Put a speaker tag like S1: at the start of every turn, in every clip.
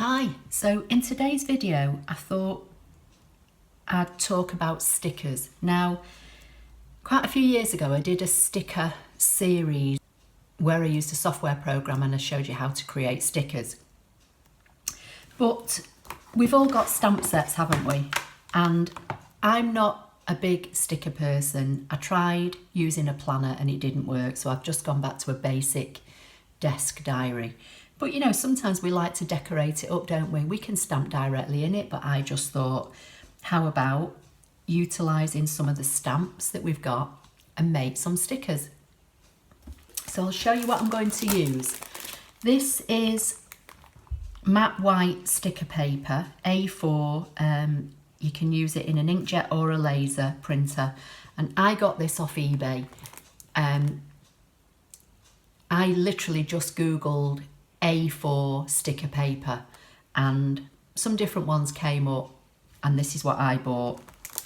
S1: Hi, so in today's video I thought I'd talk about stickers. Now, quite a few years ago I did a sticker series where I used a software program and I showed you how to create stickers. But we've all got stamp sets, haven't we? And I'm not a big sticker person. I tried using a planner and it didn't work, so I've just gone back to a basic desk diary. But you know, sometimes we like to decorate it up, don't we? We can stamp directly in it, but I just thought, how about utilising some of the stamps that we've got and make some stickers? So I'll show you what I'm going to use. This is matte white sticker paper, A4. You can use it in an inkjet or a laser printer. And I got this off eBay. I literally just Googled A4 sticker paper and some different ones came up and this is what I bought.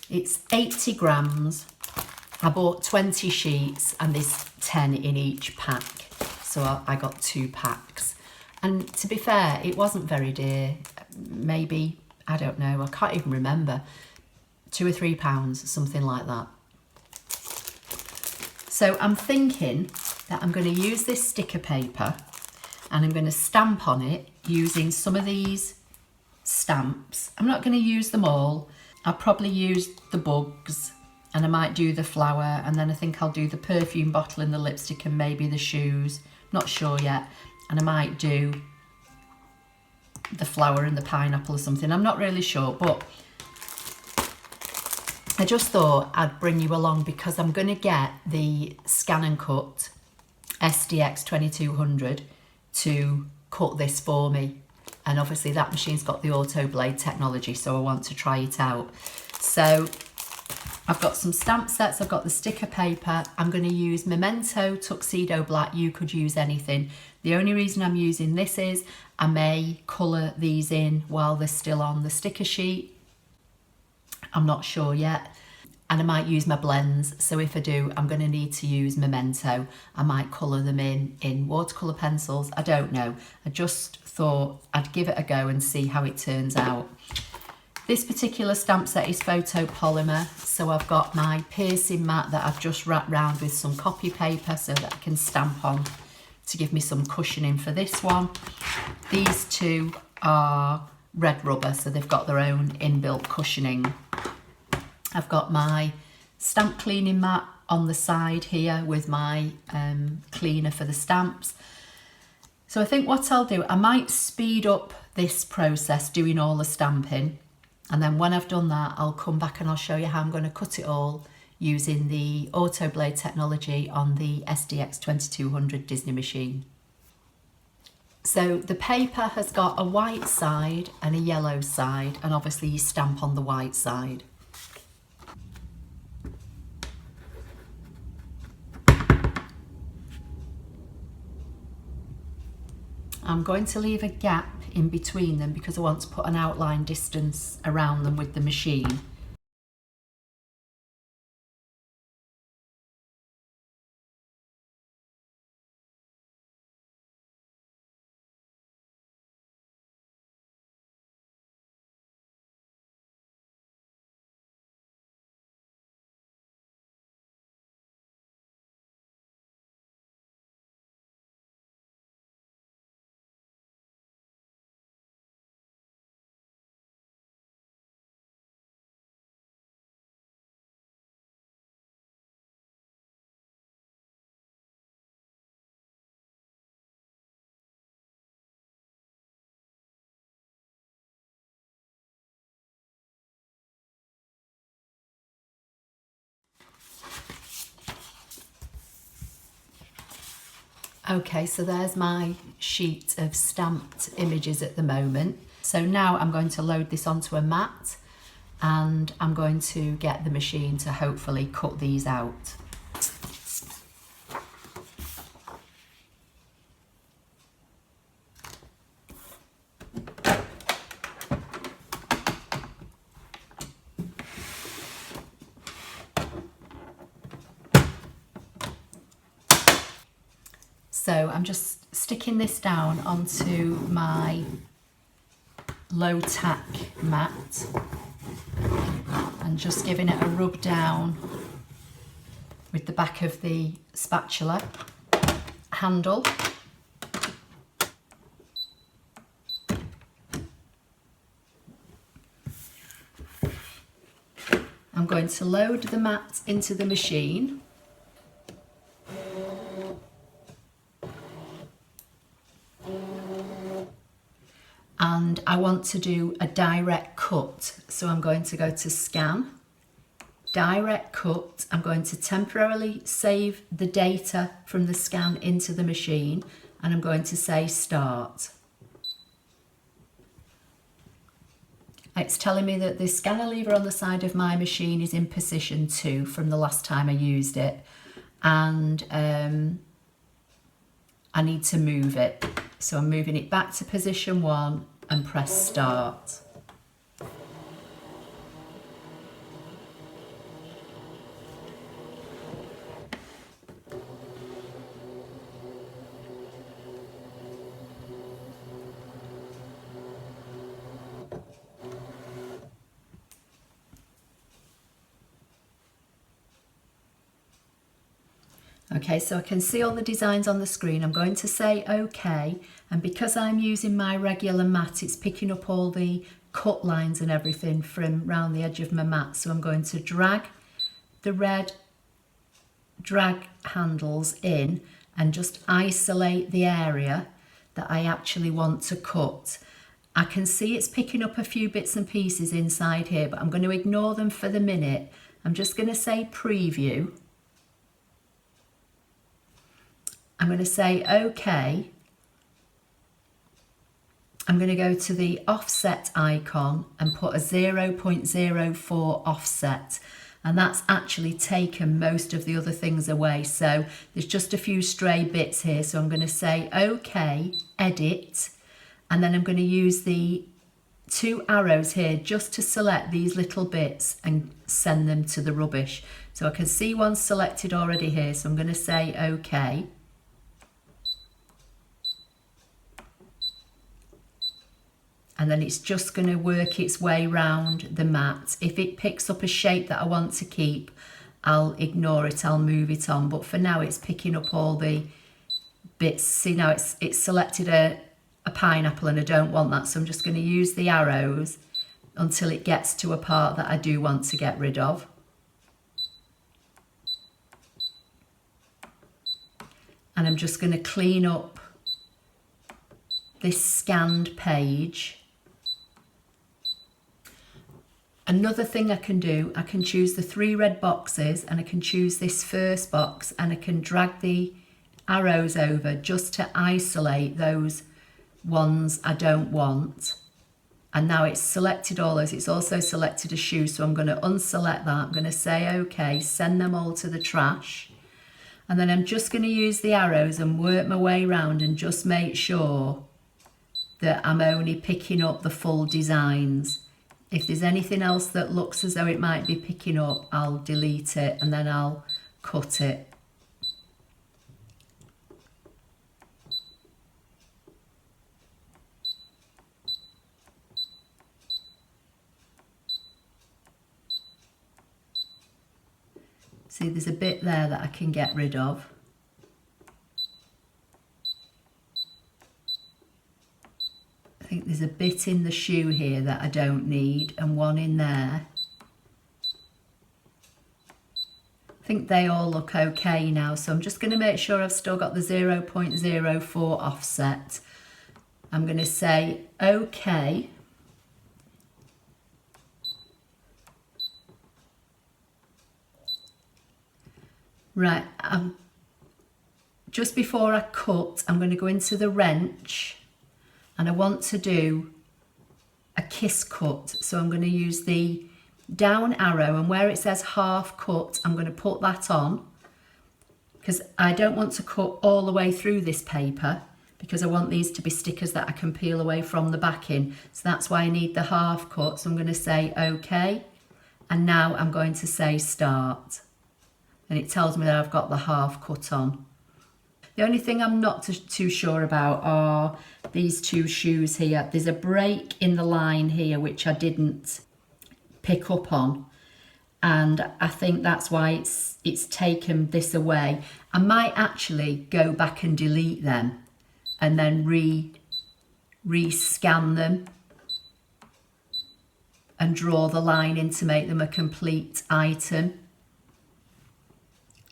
S1: It's 80 grams. I bought 20 sheets and there's 10 in each pack. So I got 2 packs. And to be fair, it wasn't very dear. Maybe, I don't know, I can't even remember. £2 or £3, something like that. So I'm thinking that I'm going to use this sticker paper and I'm going to stamp on it using some of these stamps. I'm not going to use them all. I'll probably use the bugs and I might do the flower, and then I think I'll do the perfume bottle and the lipstick and maybe the shoes. Not sure yet. And I might do the flower and the pineapple or something. I'm not really sure, but I just thought I'd bring you along because I'm going to get the ScanNCut SDX2200 to cut this for me. And obviously that machine's got the auto blade technology, so I want to try it out. So I've got some stamp sets, I've got the sticker paper. I'm going to use Memento Tuxedo Black. You could use anything. The only reason I'm using this is I may colour these in while they're still on the sticker sheet. I'm not sure yet. And I might use my blends. So if I do, I'm going to need to use Memento. I might colour them in watercolour pencils. I don't know. I just thought I'd give it a go and see how it turns out. This particular stamp set is photopolymer, so I've got my piercing mat that I've just wrapped round with some copy paper so that I can stamp on to give me some cushioning for this one. These two are red rubber, so they've got their own inbuilt cushioning. I've got my stamp cleaning mat on the side here with my cleaner for the stamps. So I think what I'll do, I might speed up this process doing all the stamping. And then when I've done that, I'll come back and I'll show you how I'm going to cut it all using the auto blade technology on the SDX2200 Disney machine. So the paper has got a white side and a yellow side, and obviously you stamp on the white side. I'm going to leave a gap in between them because I want to put an outline distance around them with the machine. Okay, so there's my sheet of stamped images at the moment. So now I'm going to load this onto a mat and I'm going to get the machine to hopefully cut these out. So I'm just sticking this down onto my low tack mat and just giving it a rub down with the back of the spatula handle. I'm going to load the mat into the machine. And I want to do a direct cut. So I'm going to go to Scan, Direct Cut. I'm going to temporarily save the data from the scan into the machine, and I'm going to say Start. It's telling me that the scanner lever on the side of my machine is in position 2 from the last time I used it, and I need to move it. So I'm moving it back to position 1 and press Start. Okay, so I can see all the designs on the screen. I'm going to say OK, and because I'm using my regular mat, it's picking up all the cut lines and everything from round the edge of my mat. So I'm going to drag the red drag handles in and just isolate the area that I actually want to cut. I can see it's picking up a few bits and pieces inside here, but I'm going to ignore them for the minute. I'm just going to say Preview. I'm going to say OK. I'm going to go to the offset icon and put a 0.04 offset, and that's actually taken most of the other things away, so there's just a few stray bits here. So I'm going to say OK, Edit, and then I'm going to use the 2 arrows here just to select these little bits and send them to the rubbish. So I can see one selected already here, so I'm going to say OK. And then it's just going to work its way round the mat. If it picks up a shape that I want to keep, I'll ignore it, I'll move it on. But for now, it's picking up all the bits. See, now it's selected a pineapple, and I don't want that. So I'm just going to use the arrows until it gets to a part that I do want to get rid of. And I'm just going to clean up this scanned page. Another thing I can do, I can choose the 3 red boxes, and I can choose this first box, and I can drag the arrows over just to isolate those ones I don't want. And now it's selected all those. It's also selected a shoe, so I'm going to unselect that. I'm going to say OK, send them all to the trash. And then I'm just going to use the arrows and work my way around and just make sure that I'm only picking up the full designs. If there's anything else that looks as though it might be picking up, I'll delete it and then I'll cut it. See, there's a bit there that I can get rid of. I think there's a bit in the shoe here that I don't need, and one in there. I think they all look okay now, so I'm just going to make sure I've still got the 0.04 offset. I'm going to say OK. Right, just before I cut, I'm going to go into the wrench, and I want to do a kiss cut. So I'm going to use the down arrow, and where it says half cut, I'm going to put that on, because I don't want to cut all the way through this paper, because I want these to be stickers that I can peel away from the backing. So that's why I need the half cut. So I'm going to say OK, and now I'm going to say Start. And it tells me that I've got the half cut on. The only thing I'm not too sure about are these two shoes here. There's a break in the line here which I didn't pick up on, and I think that's why it's taken this away. I might actually go back and delete them and then re-scan them and draw the line in to make them a complete item.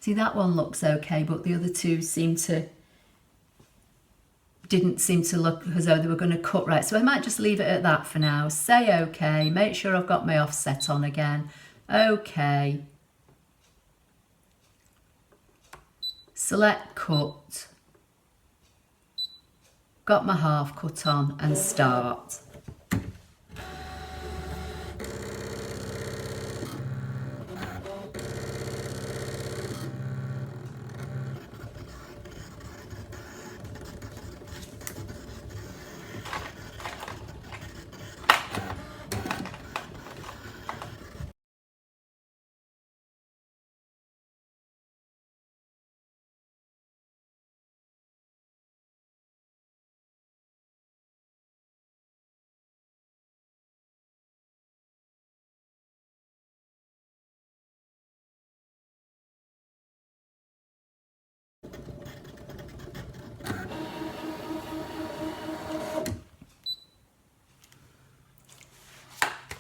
S1: See, that one looks okay, but the other two didn't seem to look as though they were going to cut right. So I might just leave it at that for now. Say okay, make sure I've got my offset on again. Okay. Select cut. Got my half cut on and start.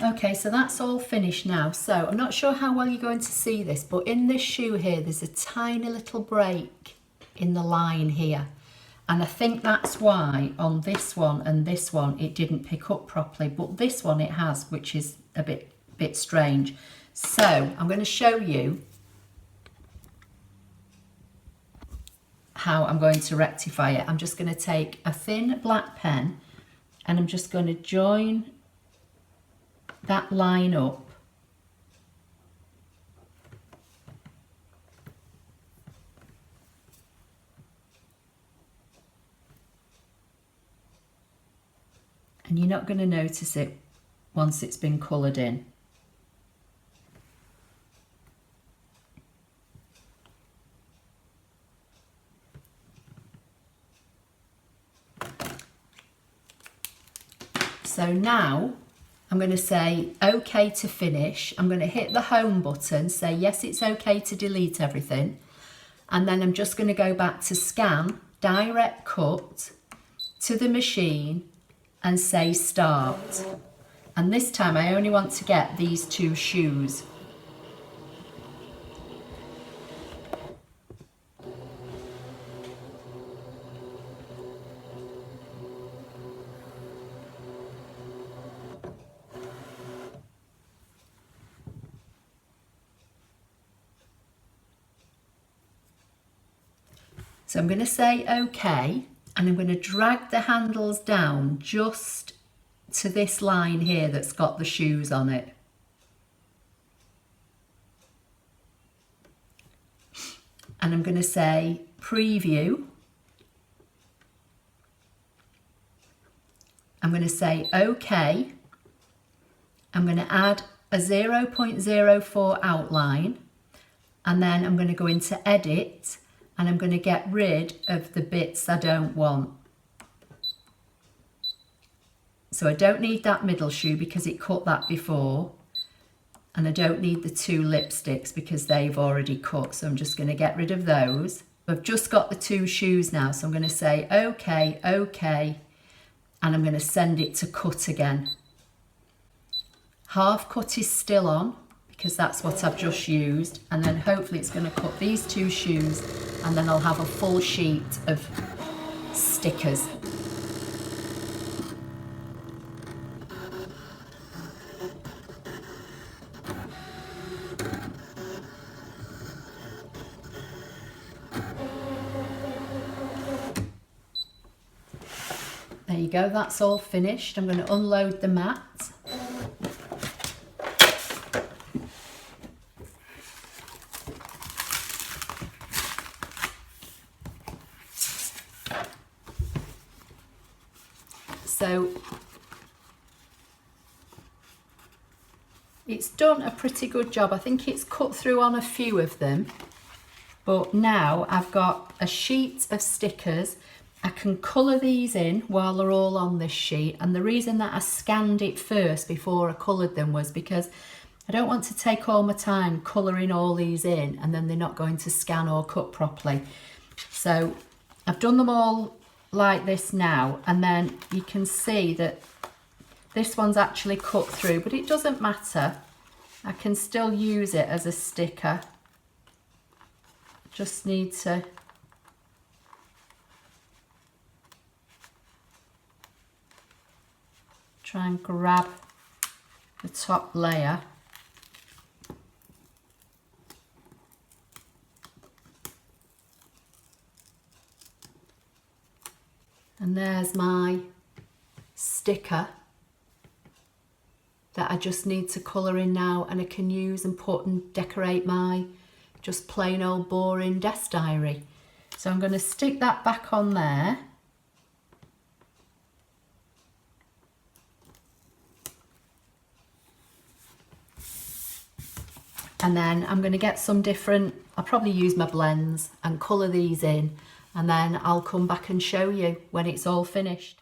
S1: Okay, so that's all finished now. So I'm not sure how well you're going to see this, but in this shoe here, there's a tiny little break in the line here. And I think that's why on this one and this one, it didn't pick up properly, but this one it has, which is a bit strange. So I'm going to show you how I'm going to rectify it. I'm just going to take a thin black pen and I'm just going to join that line up and you're not going to notice it once it's been coloured in. So now I'm going to say OK to finish. I'm going to hit the home button, say yes, it's OK to delete everything. And then I'm just going to go back to scan, direct cut to the machine and say start. And this time I only want to get these two shoes. So I'm going to say OK, and I'm going to drag the handles down just to this line here that's got the shoes on it. And I'm going to say preview. I'm going to say OK. I'm going to add a 0.04 outline, and then I'm going to go into edit. And I'm going to get rid of the bits I don't want. So I don't need that middle shoe because it cut that before. And I don't need the two lipsticks because they've already cut. So I'm just going to get rid of those. I've just got the two shoes now. So I'm going to say OK, OK. And I'm going to send it to cut again. Half cut is still on, because that's what I've just used, and then hopefully it's going to cut these two shoes and then I'll have a full sheet of stickers. There you go, that's all finished. I'm going to unload the mat. So it's done a pretty good job. I think it's cut through on a few of them. But now I've got a sheet of stickers. I can colour these in while they're all on this sheet, and the reason that I scanned it first before I coloured them was because I don't want to take all my time colouring all these in and then they're not going to scan or cut properly. So I've done them all like this now, and then you can see that this one's actually cut through, but it doesn't matter. I can still use it as a sticker. Just need to try and grab the top layer. And there's my sticker that I just need to colour in now, and I can use and put and decorate my just plain old boring desk diary. So I'm going to stick that back on there. And then I'm going to get some different, I'll probably use my blends and colour these in, and then I'll come back and show you when it's all finished.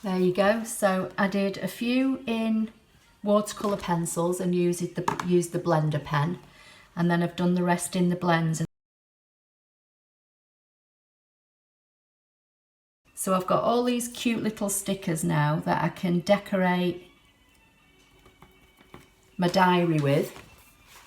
S1: There you go. So I did a few in watercolour pencils and used the blender pen, and then I've done the rest in the blends. So I've got all these cute little stickers now that I can decorate my diary with.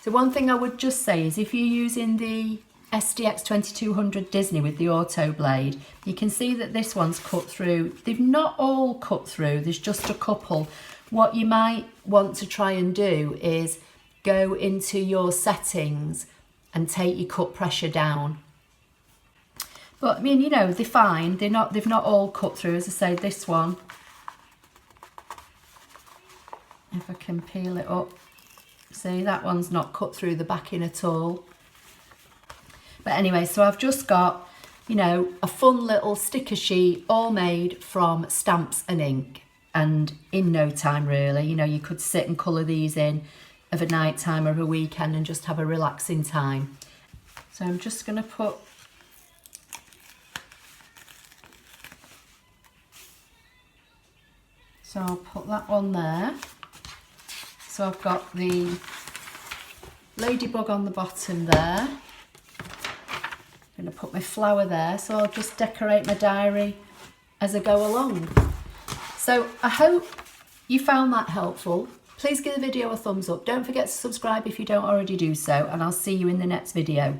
S1: So one thing I would just say is, if you're using the SDX2200 Disney with the auto blade, you can see that this one's cut through. They've not all cut through, there's just a couple. What you might want to try and do is go into your settings and take your cut pressure down. But I mean, you know, they're fine. They've not all cut through. As I say, this one, if I can peel it up, see, that one's not cut through the backing at all. But anyway, so I've just got, you know, a fun little sticker sheet all made from stamps and ink, and in no time really. You know, you could sit and colour these in of a night time or a weekend and just have a relaxing time. So I'm just going to put I'll put that one there. So I've got the ladybug on the bottom there. I'm going to put my flower there, so I'll just decorate my diary as I go along. So I hope you found that helpful. Please give the video a thumbs up. Don't forget to subscribe if you don't already do so, and I'll see you in the next video.